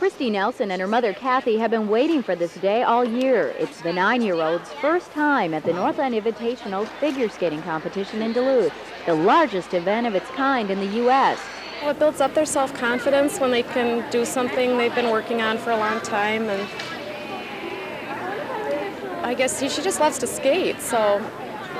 Christy Nelson and her mother Kathy have been waiting for this day all year. It's the 9-year-old's first time at the Northland Invitational figure skating competition in Duluth, the largest event of its kind in the U.S. Well, it builds up their self-confidence when they can do something they've been working on for a long time, and I guess she just loves to skate, so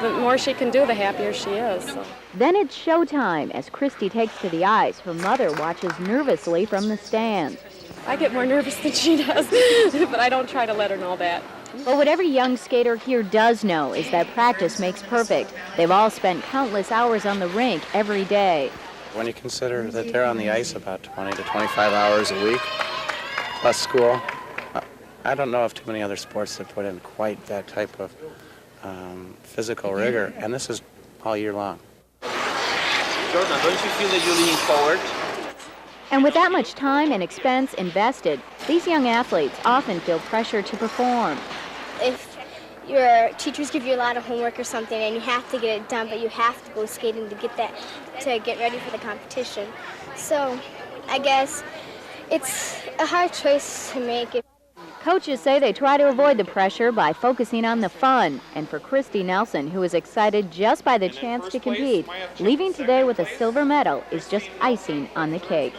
the more she can do, the happier she is. So. Then it's showtime. As Christy takes to the ice, her mother watches nervously from the stands. I get more nervous than she does, but I don't try to let her know that. But what every young skater here does know is that practice makes perfect. They've all spent countless hours on the rink every day. When you consider that they're on the ice about 20 to 25 hours a week, plus school, I don't know of too many other sports that put in quite that type of physical rigor, and this is all year long. Jordan, don't you feel that you're leaning forward? And with that much time and expense invested, these young athletes often feel pressure to perform. If your teachers give you a lot of homework or something and you have to get it done, but you have to go skating to get ready for the competition. So I guess it's a hard choice to make. Coaches say they try to avoid the pressure by focusing on the fun. And for Christy Nelson, who is excited just by the chance to compete, leaving today with a silver medal is just icing on the cake.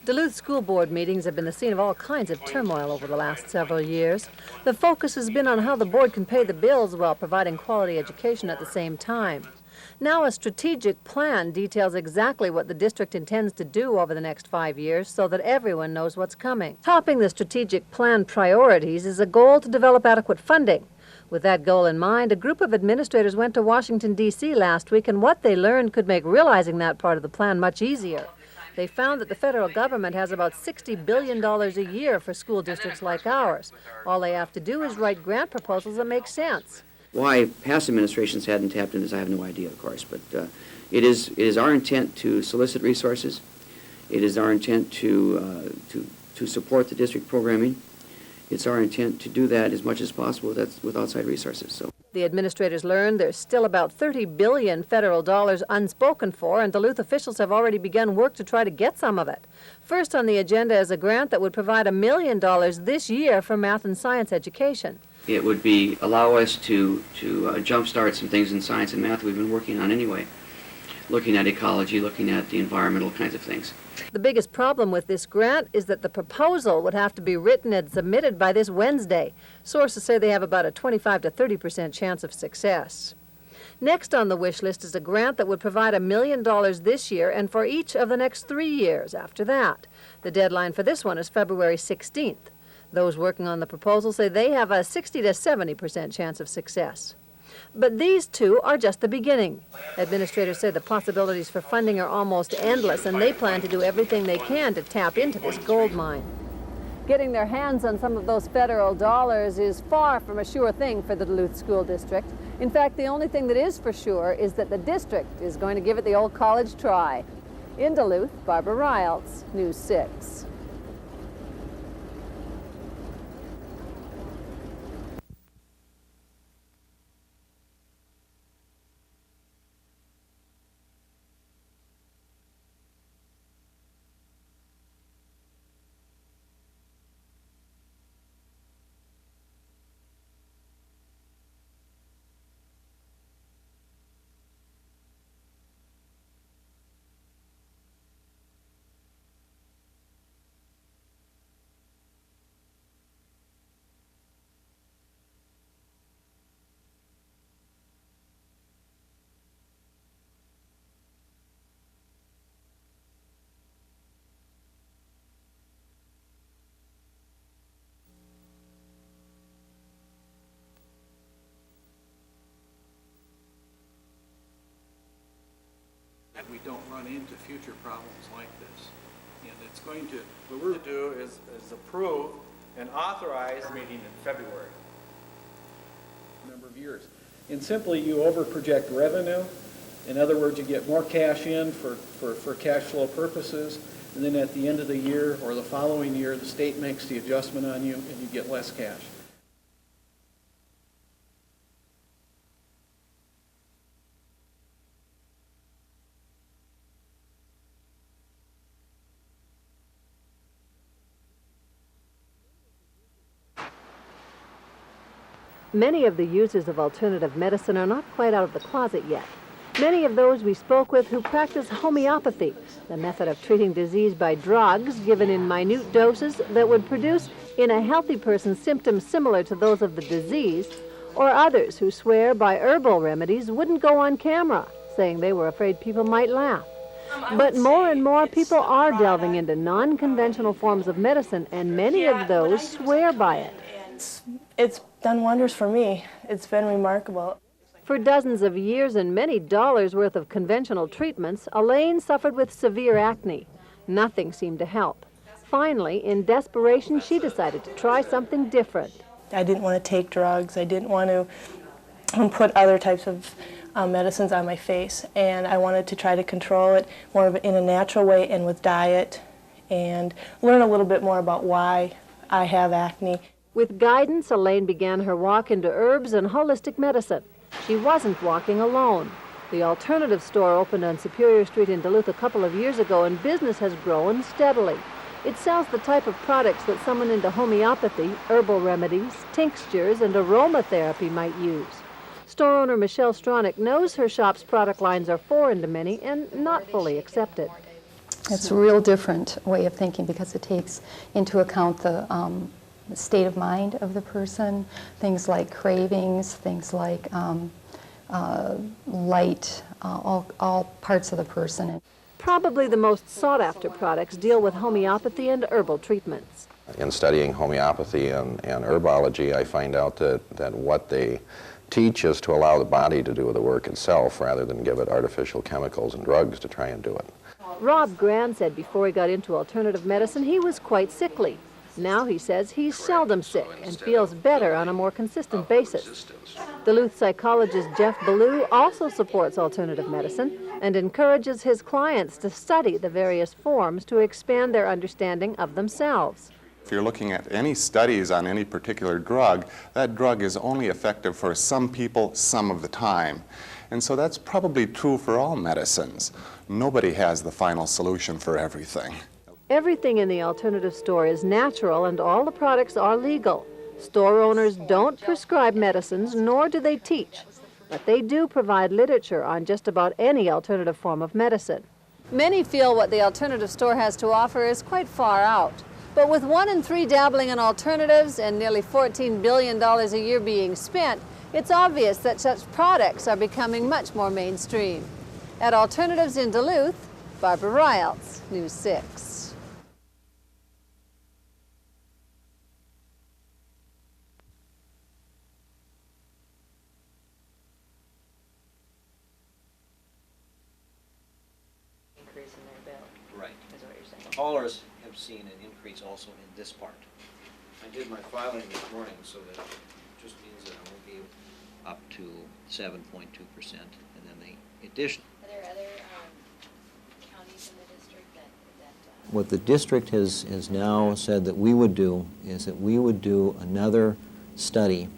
Duluth school board meetings have been the scene of all kinds of turmoil over the last several years. The focus has been on how the board can pay the bills while providing quality education at the same time. Now a strategic plan details exactly what the district intends to do over the next 5 years so that everyone knows what's coming. Topping the strategic plan priorities is a goal to develop adequate funding. With that goal in mind, a group of administrators went to Washington, D.C. last week, and what they learned could make realizing that part of the plan much easier. They found that the federal government has about $60 billion a year for school districts like ours. All they have to do is write grant proposals that make sense. Why past administrations hadn't tapped into this, I have no idea, of course, but it is our intent to solicit resources. It is our intent to support the district programming. It's our intent to do that as much as possible with outside resources. So. The administrators learned there's still about $30 billion federal dollars unspoken for, and Duluth officials have already begun work to try to get some of it. First on the agenda is a grant that would provide $1 million this year for math and science education. It would allow us to jumpstart some things in science and math we've been working on anyway, looking at ecology, looking at the environmental kinds of things. The biggest problem with this grant is that the proposal would have to be written and submitted by this Wednesday. Sources say they have about a 25 to 30% chance of success. Next on the wish list is a grant that would provide $1 million this year and for each of the next 3 years after that. The deadline for this one is February 16th. Those working on the proposal say they have a 60 to 70% chance of success. But these two are just the beginning. Administrators say the possibilities for funding are almost endless, and they plan to do everything they can to tap into this gold mine. Getting their hands on some of those federal dollars is far from a sure thing for the Duluth School District. In fact, the only thing that is for sure is that the district is going to give it the old college try. In Duluth, Barbara Riles, News 6. We don't run into future problems like this. And it's going to, what we're going to do is approve and authorize meeting in February. A number of years. And simply you overproject revenue In other words, you get more cash in for cash flow purposes, and then at the end of the year or the following year, the state makes the adjustment on you and you get less cash. Many of the users of alternative medicine are not quite out of the closet yet. Many of those we spoke with who practice homeopathy, the method of treating disease by drugs given in minute doses that would produce in a healthy person symptoms similar to those of the disease, or others who swear by herbal remedies wouldn't go on camera, saying they were afraid people might laugh. But more and more people are delving into non-conventional forms of medicine, and many of those swear by it. It's done wonders for me. It's been remarkable. For dozens of years and many dollars worth of conventional treatments, Elaine suffered with severe acne. Nothing seemed to help. Finally, in desperation, she decided to try something different. I didn't want to take drugs. I didn't want to put other types of medicines on my face, and I wanted to try to control it more in a natural way and with diet, and learn a little bit more about why I have acne. With guidance, Elaine began her walk into herbs and holistic medicine. She wasn't walking alone. The alternative store opened on Superior Street in Duluth a couple of years ago, and business has grown steadily. It sells the type of products that someone into homeopathy, herbal remedies, tinctures, and aromatherapy might use. Store owner Michelle Stronach knows her shop's product lines are foreign to many and not fully accepted. It's a real different way of thinking because it takes into account the state of mind of the person, things like cravings, things like light, all parts of the person. Probably the most sought-after products deal with homeopathy and herbal treatments. In studying homeopathy and herbology, I find out that what they teach is to allow the body to do the work itself rather than give it artificial chemicals and drugs to try and do it. Rob Grand said before he got into alternative medicine he was quite sickly. Now he says he's seldom sick and feels better on a more consistent basis. Duluth psychologist Jeff Ballou also supports alternative medicine and encourages his clients to study the various forms to expand their understanding of themselves. If you're looking at any studies on any particular drug, that drug is only effective for some people some of the time. And so that's probably true for all medicines. Nobody has the final solution for everything. Everything in the alternative store is natural and all the products are legal. Store owners don't prescribe medicines, nor do they teach, but they do provide literature on just about any alternative form of medicine. Many feel what the alternative store has to offer is quite far out. But with 1 in 3 dabbling in alternatives and nearly $14 billion a year being spent, it's obvious that such products are becoming much more mainstream. At Alternatives in Duluth, Barbara Riles, News 6. Haulers have seen an increase also in this part. I did my filing this morning, so that just means that I will be up to 7.2%, and then the addition. Are there other counties in the district that What the district has now said that we would do is that we would do another study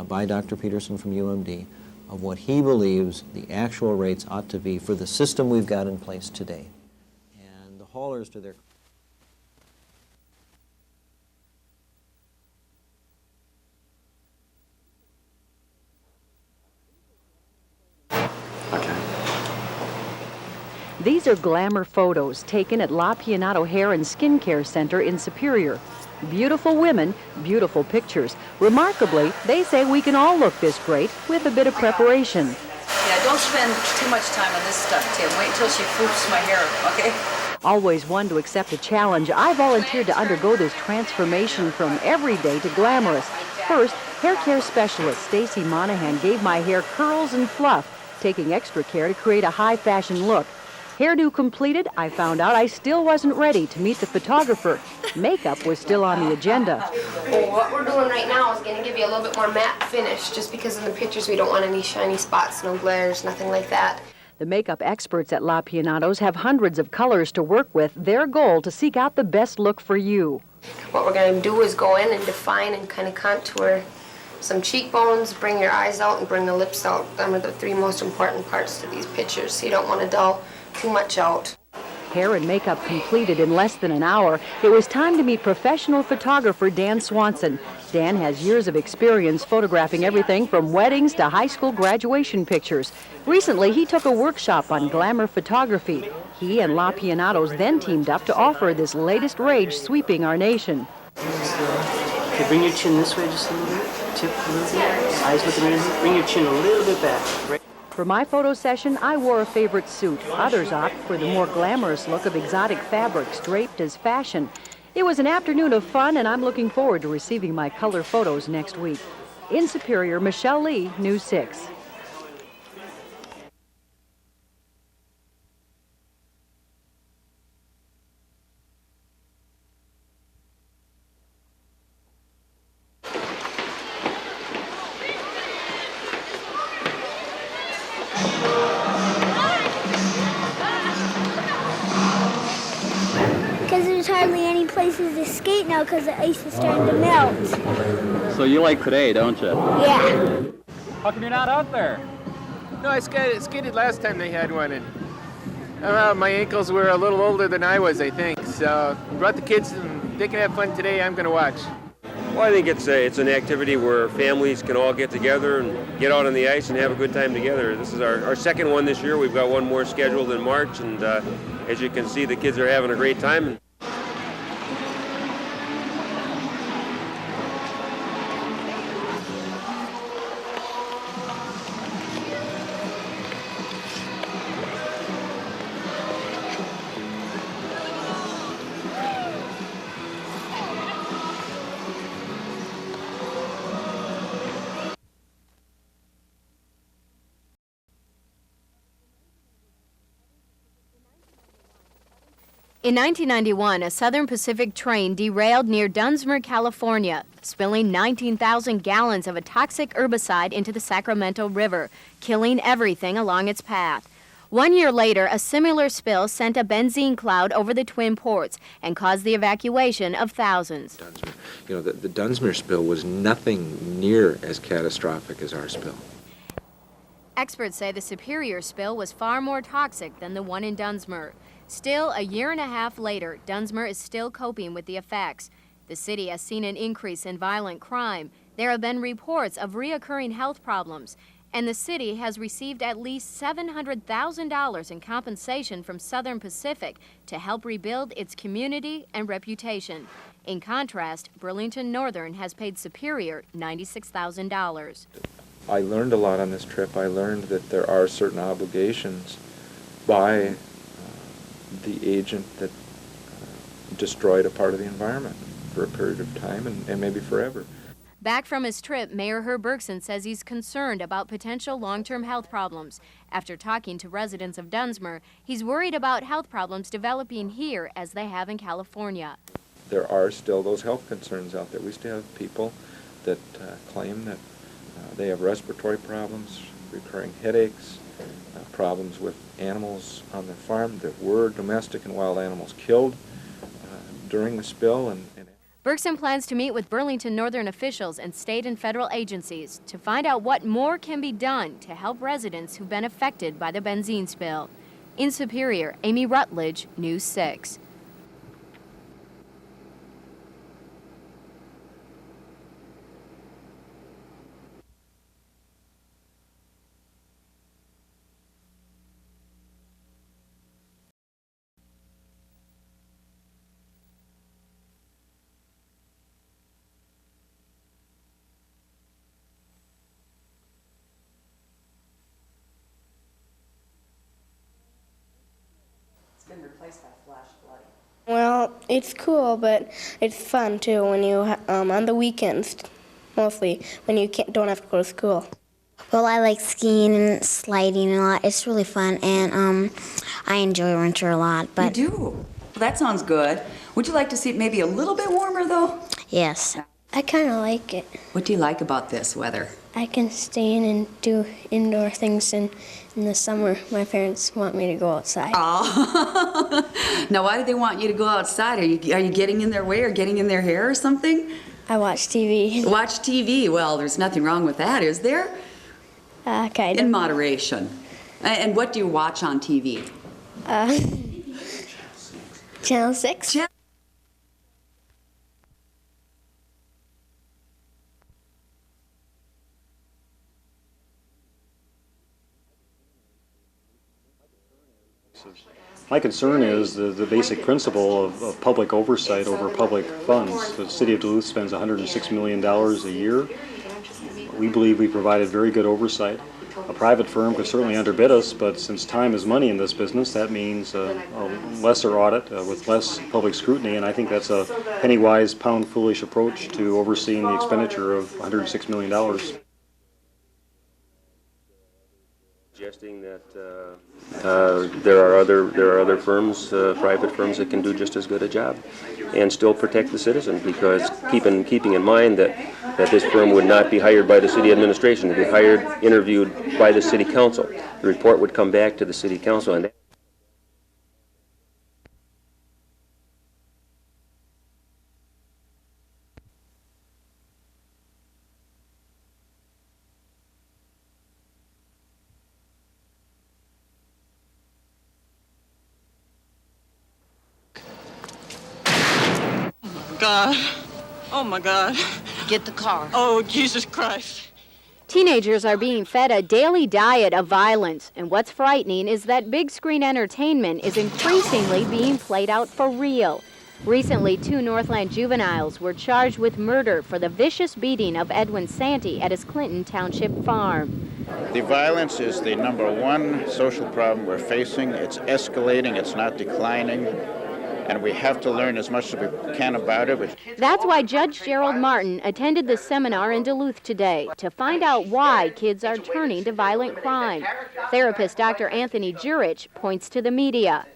by Dr. Peterson from UMD of what he believes the actual rates ought to be for the system we've got in place today. Haulers to their These are glamour photos taken at La Pianato Hair and Skincare Center in Superior. Beautiful women, beautiful pictures. Remarkably, they say we can all look this great with a bit of preparation. Yeah, don't spend too much time on this stuff, Tim. Wait till she foops my hair, okay? Always one to accept a challenge, I volunteered to undergo this transformation from everyday to glamorous. First, hair care specialist Stacy Monahan gave my hair curls and fluff, taking extra care to create a high-fashion look. Hairdo completed, I found out I still wasn't ready to meet the photographer. Makeup was still on the agenda. Well, what we're doing right now is going to give you a little bit more matte finish, just because in the pictures we don't want any shiny spots, no glares, nothing like that. The makeup experts at La Pianatos have hundreds of colors to work with, their goal to seek out the best look for you. What we're going to do is go in and define and kind of contour some cheekbones, bring your eyes out, and bring the lips out. Them are the three most important parts to these pictures, so you don't want to dull too much out. Hair and makeup completed in less than an hour, it was time to meet professional photographer Dan Swanson. Dan has years of experience photographing everything from weddings to high school graduation pictures. Recently, he took a workshop on glamour photography. He and La Pianatos then teamed up to offer this latest rage sweeping our nation. Okay, bring your chin this way just a little bit. Tip a little bit. Eyes looking right. Bring your chin a little bit back. Right. For my photo session, I wore a favorite suit. Others opt for the more glamorous look of exotic fabrics draped as fashion. It was an afternoon of fun, and I'm looking forward to receiving my color photos next week. In Superior, Michelle Lee, News 6. Because there's hardly any places to skate now because the ice is starting to melt. So you like today, don't you? Yeah. How come you're not out there? No, I skated last time they had one, and my ankles were a little older than I was, I think. So I brought the kids, and they can have fun today. I'm going to watch. Well, I think it's an activity where families can all get together and get out on the ice and have a good time together. This is our second one this year. We've got one more scheduled in March, and as you can see, the kids are having a great time. In 1991, a Southern Pacific train derailed near Dunsmuir, California, spilling 19,000 gallons of a toxic herbicide into the Sacramento River, killing everything along its path. 1 year later, a similar spill sent a benzene cloud over the Twin Ports and caused the evacuation of thousands. You know, the Dunsmuir spill was nothing near as catastrophic as our spill. Experts say the Superior spill was far more toxic than the one in Dunsmuir. Still, a year and a half later, Dunsmuir is still coping with the effects. The city has seen an increase in violent crime. There have been reports of reoccurring health problems, and the city has received at least $700,000 in compensation from Southern Pacific to help rebuild its community and reputation. In contrast, Burlington Northern has paid Superior $96,000. I learned a lot on this trip. I learned that there are certain obligations by the agent that destroyed a part of the environment for a period of time and maybe forever. Back from his trip, Mayor Herb Bergson says he's concerned about potential long-term health problems. After talking to residents of Dunsmuir, he's worried about health problems developing here as they have in California. There are still those health concerns out there. We still have people that claim that they have respiratory problems, recurring headaches, problems with animals on their farm. There were domestic and wild animals killed during the spill. And Bergson plans to meet with Burlington Northern officials and state and federal agencies to find out what more can be done to help residents who've been affected by the benzene spill. In Superior, Amy Rutledge, News 6. Been replaced by flash flooding. Well, it's cool, but it's fun too when you on the weekends, mostly when you don't have to go to school. Well, I like skiing and sliding a lot. It's really fun, and I enjoy winter a lot. But You do? Well, that sounds good. Would you like to see it maybe a little bit warmer, though? Yes. I kind of like it. What do you like about this weather? I can stay in and do indoor things, and in the summer, my parents want me to go outside. Oh. Now, why do they want you to go outside? Are you getting in their way or getting in their hair or something? I watch TV. Watch TV. Well, there's nothing wrong with that, is there? Kind of. In moderation. And what do you watch on TV? Channel 6. My concern is the basic principle of public oversight over public funds. The City of Duluth spends $106 million a year. We believe we provided very good oversight. A private firm could certainly underbid us, but since time is money in this business, that means a lesser audit with less public scrutiny, and I think that's a penny-wise, pound-foolish approach to overseeing the expenditure of $106 million. Suggesting that there are other firms, private firms, that can do just as good a job and still protect the citizen, because keeping in mind that this firm would not be hired by the city administration, it would be interviewed by the city council. The report would come back to the city council, and God. Oh, my God. Get the car. Oh, Jesus Christ. Teenagers are being fed a daily diet of violence, and what's frightening is that big screen entertainment is increasingly being played out for real. Recently, 2 Northland juveniles were charged with murder for the vicious beating of Edwin Santee at his Clinton Township farm. The violence is the #1 social problem we're facing. It's escalating, it's not declining, and we have to learn as much as we can about it. That's why Judge Gerald Martin attended the seminar in Duluth today, to find out why kids are turning to violent crime. Therapist Dr. Anthony Jurich points to the media.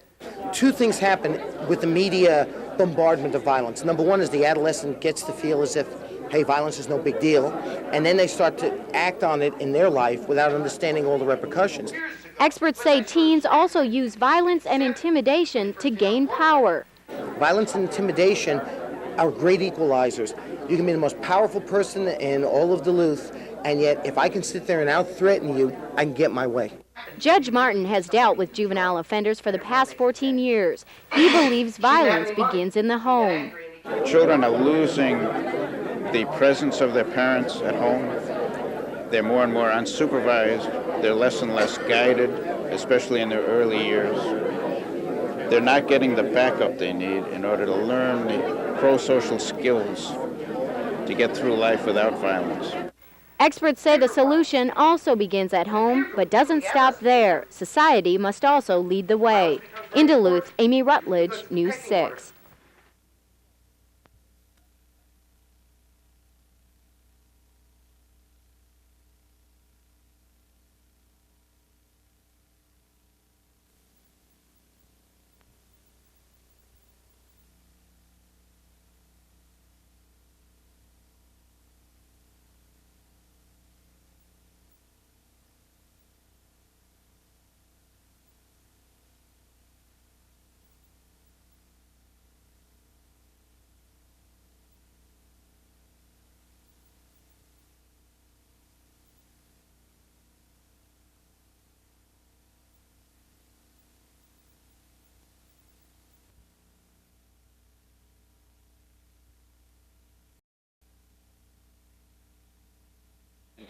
2 things happen with the media bombardment of violence. #1 is the adolescent gets to feel as if, hey, violence is no big deal, and then they start to act on it in their life without understanding all the repercussions. Experts say teens also use violence and intimidation to gain power. Violence and intimidation are great equalizers. You can be the most powerful person in all of Duluth, and yet if I can sit there and out-threaten you, I can get my way. Judge Martin has dealt with juvenile offenders for the past 14 years. He believes violence begins in the home. Children are losing the presence of their parents at home. They're more and more unsupervised. They're less and less guided, especially in their early years. They're not getting the backup they need in order to learn the pro-social skills to get through life without violence. Experts say the solution also begins at home, but doesn't stop there. Society must also lead the way. In Duluth, Amy Rutledge, News 6.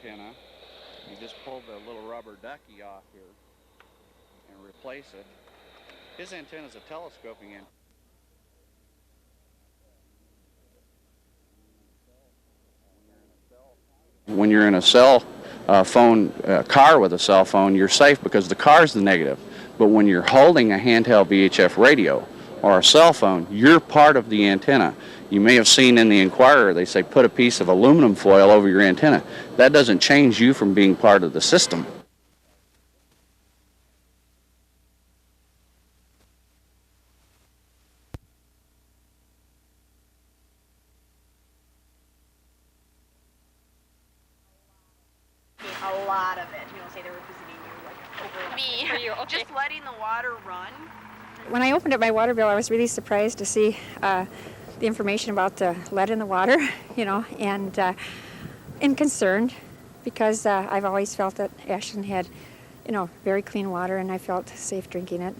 Antenna. You just pull the little rubber ducky off here and replace it. His antenna is a telescoping antenna. When you're in a cell phone car with a cell phone, you're safe because the car's the negative. But when you're holding a handheld VHF radio or a cell phone, you're part of the antenna. You may have seen in the Inquirer, they say put a piece of aluminum foil over your antenna. That doesn't change you from being part of the system. me. For you, okay. Just letting the water run. When I opened up my water bill, I was really surprised to see the information about the lead in the water, and concerned because I've always felt that Ashland had, very clean water, and I felt safe drinking it.